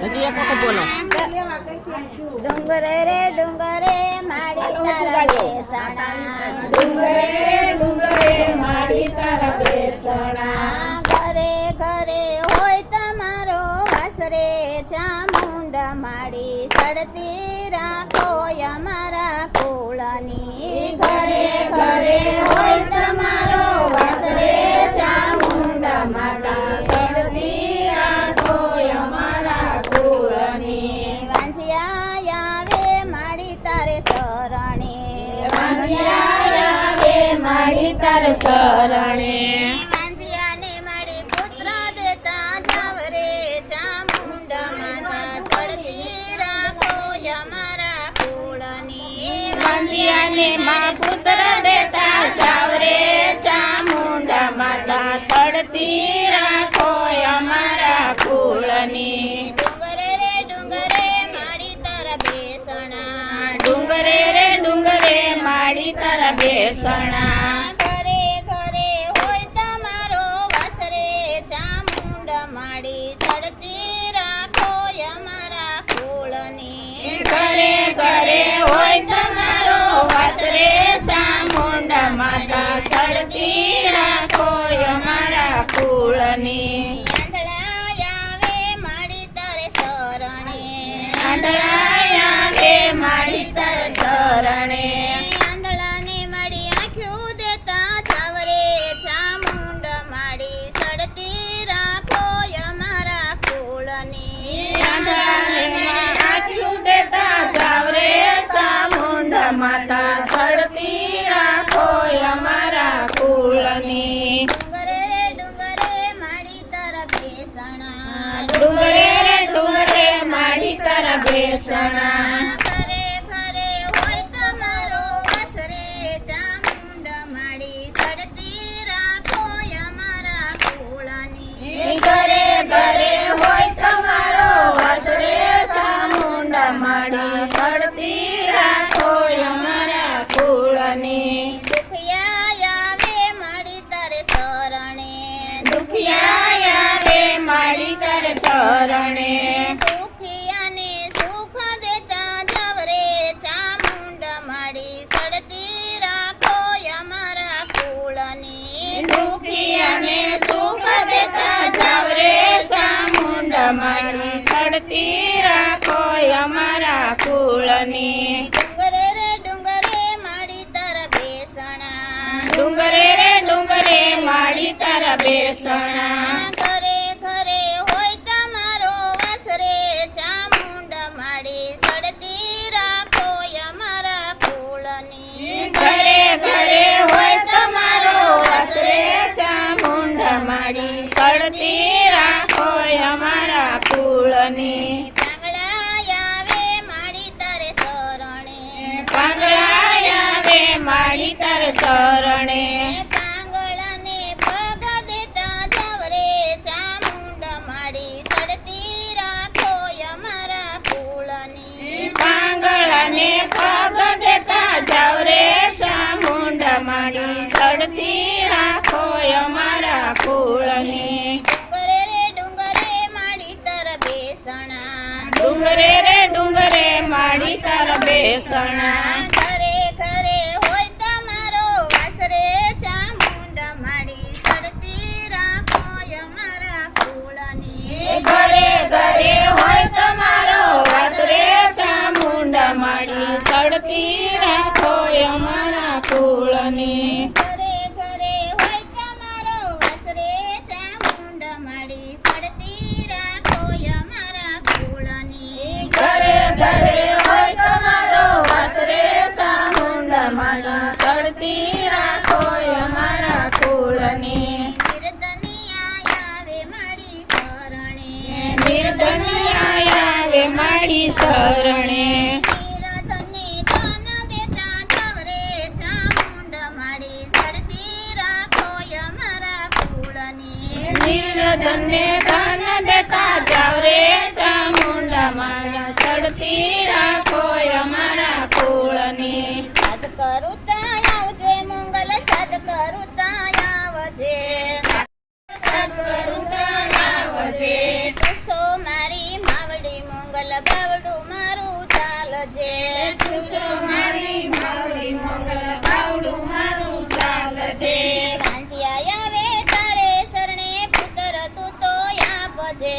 હજી એક વખત બોલો. ડુંગરે રે ડુંગરે માડી તારા બેસણા, ડુંગરે ડુંગરે માડી તારા બેસણા, ઘરે ઘરે હોય તમારો વાસરે ચામુંડા માડી સડતી રાખો અમારા કુળની. ઘરે ઘરે હોય તમારો વાસરે ચામુંડા માડી સડતી રાખો અમારા કુળની. વાંઝિયા આવે માડી તારે શરણે, વાંઝિયા આવે માડી તારે શરણે, વાંઝિયાને માડી પુત્ર દેતા જાવ રે ચામુંડા માતા ચડતી રાખો અમારા કુળની. વાંઝિયાને માં પુત્ર દેતા જાવ રે ચામુંડા માતા સડતી રાખો અમારા કુળની. ડુંગરે રે ડુંગરે માડી તારા બેસણા, ડુંગરે રે ડુંગરે માડી તારા બેસણા, ઘરે ઘરે હોય તમારો વાસરે ચામુંડા માડી ચડતી રાખો અમારા કુળની. ઘરે ઘરે હોય તમારો વાસરે ચામુંડા માતા સડતી રાખો અમારા કુળની. આંધળા આવે માડી તારે શરણે, આંધળા આવે માડી તારે શરણે, આંધળાને માડી આંખ્યું દેતા જાવ રે ચામુંડા માડી સડતી રાખો અમારા કુળની. આંધળાને આંખ્યું દેતા જાવ રે ચામુંડા માતા સડતી રાખો અમારા કુળની. ડુંગરે રે ડુંગરે માડી તારા બેસણા, ડુંગરે રે ડુંગરે માડી તારા બેસણા, ઘરે ઘરે હોય તમારો વાસરે ચામુંડા માડી સડતી રાખો અમારા કુળની. ઘરે ઘરે હોય તમારો વાસરે ચામુંડા માડી સડતી રાખો અમારા કુળની. દુખિયા આવે માડી તારે શરણે, દુખિયા આવે માડી તારે શરણે, દુખિયાને સુખ દેતા જાવ રે ચામુંડા માડી સડતી રાખો અમારા કુળની. દુખિયાને સુખ દેતા જાવ રે ચામુંડા માડી સડતી રાખો અમારા કુળની. ડુંગરે રે ડુંગરે માડી તારા બેસણા, ડુંગરે રે ડુંગરે માડી તારા બેસણા, ઘરે ઘરે હોય તમારો વાસરે ચામુંડા માડી સડતી રાખો અમારા કુળની. ઘરે ઘરે હોય તમારો વાસરે ચામુંડા માડી સડતી રાખો અમારા કુળની. પાંગળા આવે માડી તારે શરણે, પાંગળા આવે માડી તારે શરણે, પાંગળાને પગ દેતા જાવ રે ચામુંડા માડી સડતી રાખો અમારા કુળની. પાંગળાને પગ દેતા જાવ રે ચામુંડા માડી સડતી રાખો અમારા કુળની. ડુંગરે રે ડુંગરે માડી તારા બેસણા, ડુંગરે રે ડુંગરે માડી તારા બેસણા, ઘરે ઘરે હોય તમારો વાસરે ચામુંડા માડી સડતી રાખો અમારા કુળની. ઘરે ઘરે હોય તમારો વાસરે ચામુંડા માડી સડતી રાખો અમારા કુળની. ઘરે ઘરે હોય તમારો વાસરે ચામુંડા માડી સડતી રાખો અમારા કુળની. ઘરે ઘરે હોય તમારો વાસરે ચામુંડા માડી સડતી રાખો અમારા કુળની. નિર્ધનિયા આવે માડી શરણે, નિર્ધનિયા આવે માડી શરણે, નિર્ધનને દાન દેતા જાવ રે ચામુંડા માડી સડતી રાખો અમારા કુળની. નિર્ધનને દાન દેતા જાવ રે ચામુંડા માડી સડતી રાખો અમારા કુળની. સાદ કરું તા આવજે મંગલ, સાદ કરું તા આવજે, સદગુરુ આવજે, તુસો મારી માવડી બાવડું મારું ચાલજે. પૂછો મારી માવડી મંગલ બાવડું મારું ચાલજે. વાંઝિયા આવે તારે શરણે પુત્ર તું તો આપજે.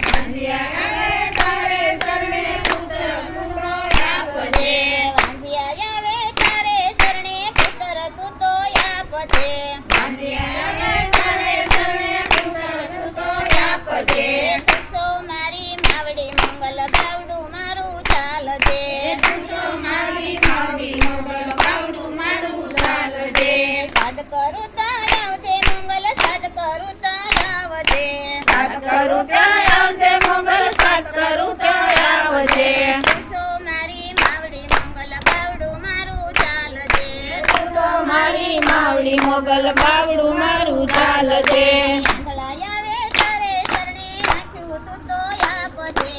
વાંઝિયા આવે તારે શરણે પુત્ર તું તો આપજે. વાંઝિયા આવે તારે શરણે પુત્ર તું તો આપજે. વાંઝિયા આવે તારે શરણે પુત્ર તું તો આપજે. પૂછો મારી માવડી મંગલ બાવડું મારું ચાલજે. પૂછો મારી માવડી મંગલ બાવડું મારું ચાલજે. સાદ કરું ત્યાં આવજે મંગલ સાદ કરું ત્યાં આવજે. સાત કરું ત્યાં આવજે મંગલ સાત કરું ત્યાં આવજે. પૂછો મારી માવડી મંગલ બાવડું મારું ચાલજે. પૂછો મારી માવડી મંગલ બાવડું મારું ચાલજે. આંધળા આવે તારે શરણે નાખ્યું તું તો આપજે.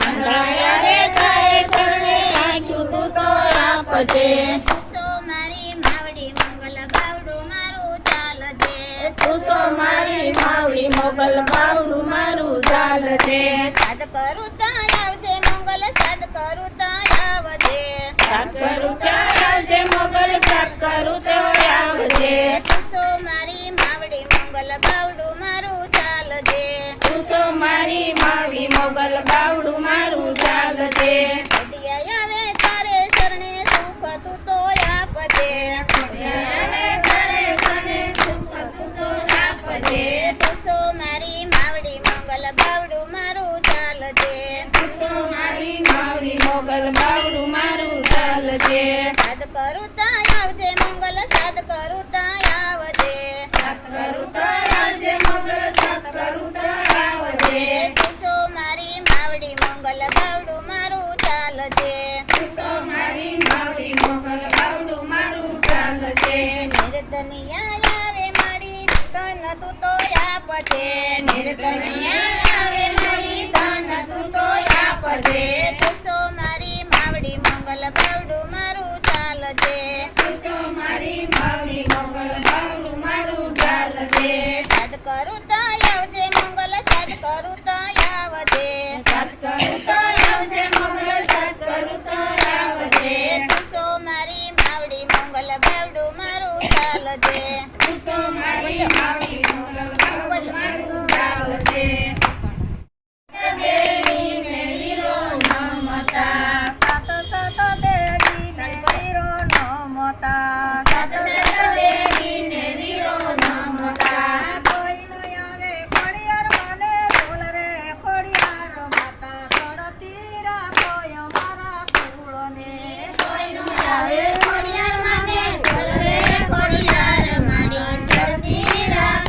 આંધળા આવે તારે શરણે નાખ્યું તું તો આપજે. પૂછો મારી માવડી મંગલ બાવડું મારું ચાલજે. પૂછો મારી માવડી મંગલ બાવડું મારું ચાલજે. સાદ કરું ત્યાં આવજે મંગલ સાદ કરું ત્યાં આવજે. સાત કરું ત્યાં આવજે મંગલ સાત કરું ત્યાં આવજે. પૂછો મારી માવડી મંગલ બાવડું મારું ચાલજે. પૂછો મારી માવડી મંગલ બાવડું મારું ચાલજે. ઘડિયા આવે તારે શરણે સુખ તું તો આપજે. આવે તારે શરણે સુખ તું તો આપજે. પૂછો મારી માવડી મંગલ બાવડું મારું ચાલજે. પૂછો મારી માવડી મંગલ બાવડું મારું ચાલજે. સાદ કરું ત્યાં આવજે મંગલ સાદ કરું ત્યાં આવજે. સાત કરું ત્યાં આવજે મંગલ સાત કરું ત્યાં આવજે. પૂછો મારી માવડી મંગલ બાવડું મારું ચાલજે. પૂછો મારી માવડી મંગલ બાવડું મારું ચાલજે. નિર્ધનિયા આવે મારી ધન તું તો આપજે. નિર્ધનિયા આવે મારી ધન તું તો આપજે. પૂછો મારી માવડી મંગલ બાવડું મારું ચાલજે. પૂછો મારી માવડી મંગલ બાવડું મારું ચાલજે. સાદ કરું ત્યાં આવજે મંગલ સાદ કરું ત્યાં આવજે. સાત કરું ત્યાં આવજે મંગલ સાત કરું ત્યાં આવજે. પૂછો મારી માવડી મંગલ બાવડું મારું ચાલજે. પૂછો મારી માવડી મંગલ બાવડું મારું ચાલજે. દેવીને વીરો નમતા સાત સત દેવીને વીરો નમતા. સાત સત દેવીને વીરો નમતા. કોઈ ન આવે ખોડિયાર માને ઢોલ રે ખોડિયાર માતા. ચડતી રાખોય મારા કુળને. કોઈનું આવે ખોડિયાર માને ઢોલ રે ખોડિયાર માડી ચડતી રાખ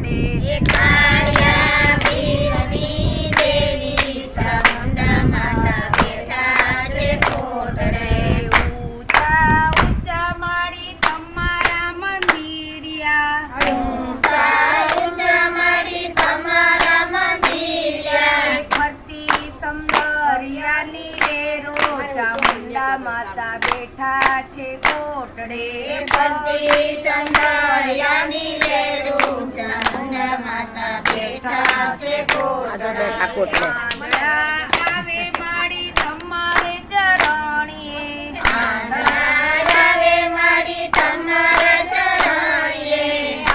કોટડે એ કાળિયા ભીલની દેવી ચામુંડા માતા બેઠા છે કોટડે. ઊંચા ઊંચા માળી તમારા મંદિરિયા ઊંચા ઊંચા માળી તમારા મંદિરિયા. ફરતી સમદરિયાની રેરો ચામુંડા માતા બેઠા છે કોટડે ફરતી સંદરિયાની લેરું ચામુંડા માતા બેઠા છે કોટડે. આંધળા આવે માળી તમારે ચરણીએ આંધળા આવે માળી તમારા ચરણીએ.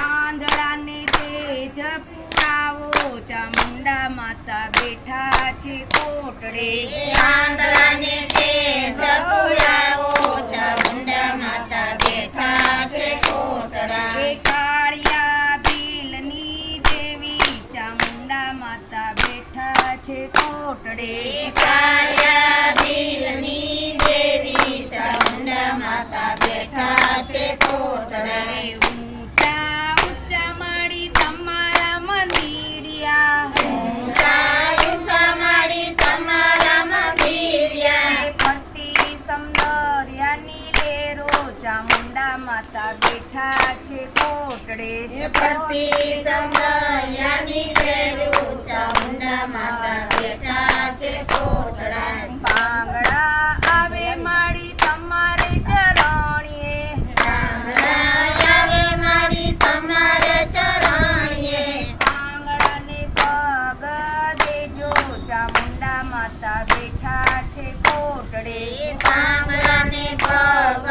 આંધળાને તેજ પુરાવો ચામુંડા માતા બેઠા છે કોટડે આંધળાને તેજ પુરાવો ચામુંડા માતા બેઠા છે કોટડા. એ કાળિયા ભીલની દેવી ચામુંડા માતા બેઠા છે કોટડે કાળિયા ભીલની દેવી ચામુંડા માતા બેઠા છે કોટડા. એ ઊંચા ઊંચા માળી તમારા મંદિરિયા ઊંચા ઊંચા માળી તમારા મંદિરિયા. ફરતી સમદરિયાની લેરો ચામુંડા માતા બેઠા છે કોટડે ફરતી સંદરિયાની લેરું ચામુંડા માતા બેઠા છે કોટડા. પાંગડા આવે માળી તમારે ચરણીએ આંધળા આવે માળી તમારે ચરણીએ. પાંગડાને પગ દેજો ચામુંડા માતા બેઠા છે કોટડે પાંગડાને પગ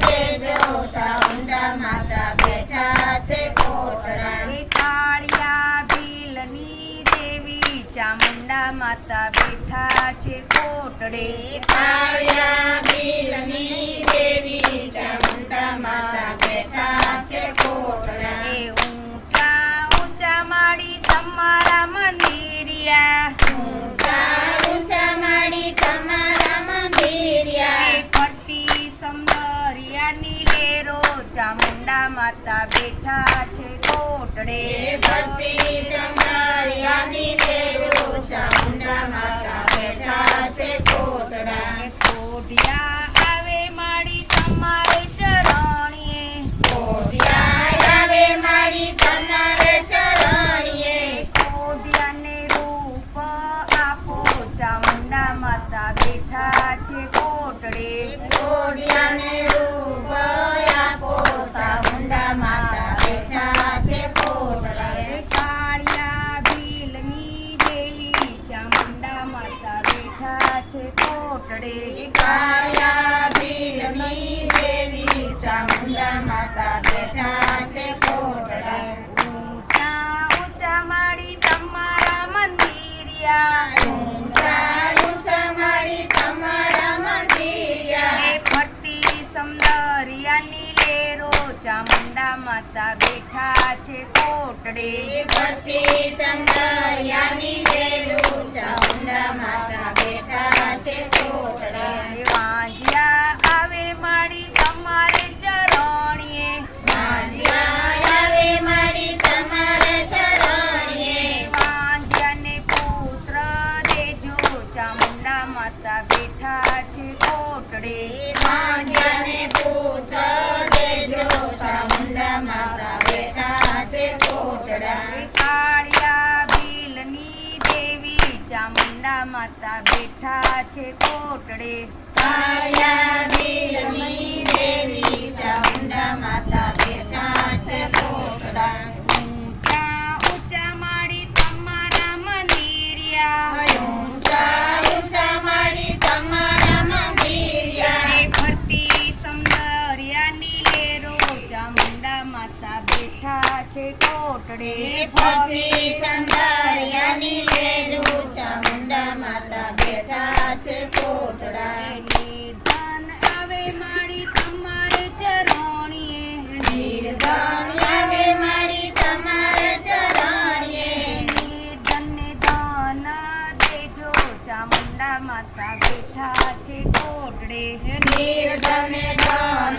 દેજો ચામુંડા માતા બેઠા છે કોટડા. એ કાળિયા ભીલની દેવી ચામુંડા માતા બેઠા છે કોટડે કાળિયા ભીલની દેવી ચામુંડા માતા બેઠા છે કોટડા. એ ઊંચા ઊંચા માળી તમારા મંદિરિયા ઊંચા ઊંચા માળી તમારા મંદિરિયા. એ ફરતી સમદરિયાની લેરો ચામુંડા માતા બેઠા છે કોટડે ભક્તિ સંદરિયાની લેરું ચામુંડા માતા બેઠા છે કોટડા. કોઢિયા આવે માળી તમારે ચરણીએ કોઢિયા આવે માળી તમારે ચરણીએ. કોઢિયાને રૂપ આપો ચામુંડા માતા બેઠા છે કોટડે કોઢિયાને રૂપ આપો ચામુંડા માતા બેઠા છે કોટડા. કાળિયા ભીલની દેવી ચામુંડા માતા બેઠા છે કોટડે કાળિયા ભીલની દેવી ચામુંડા માતા બેઠા છે કોટડા. ઊંચા ઊંચા માળી તમારા મંદિરિયા ઊંચા ઊંચા માળી તમારા મંદિરિયા. એ ફરતી સમદરિયાની લેરો ચામુંડા માતા બેઠા છે કોટડે ફરતી સંદરિયાની લેરું ચામુંડા માતા બેઠા છે કોટડા. એ વાંજિયા આવે માળી તમારે ચરણીએ માંજ્યા આવે માળી તમારે ચરણીએ. વાંજિયાને પુત્ર દેજો ચામુંડા માતા બેઠા છે કોટડે માંજ્યાને પુત્ર દેજો ચામુંડા માતા બેઠા છે કોટડા. એ કાળિયા ભીલની દેવી ચામુંડા માતા બેઠા છે કોટડે કાળિયા ભીલની દેવી ચામુંડા માતા બેઠા છે કોટડા. ઊંચા ઊંચા માળી તમારા મંદિરિયા ઊંચા ઊંચા માળી તમારા મંદિરિયા. એ ફરતી સમદરિયાની લેરો ચામુંડા માતા બેઠા છે કોટડે ફરતી સંદરિયાની લેરું ચામુંડા માતા બેઠા છે કોટડા. નિર્ધન આવે માળી તમારે ચરણીએ નિર્ધન આવે માળી તમારે ચરણીએ. નિર્ધનને દાન દેજો ચામુંડા માતા બેઠા છે કોટડે નિર્ધને દાન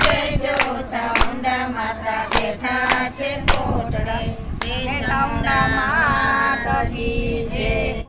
દેજો ચામુંડા માતા બેઠા છે કોટડે. જય જય ચામુંડા માત કી જય.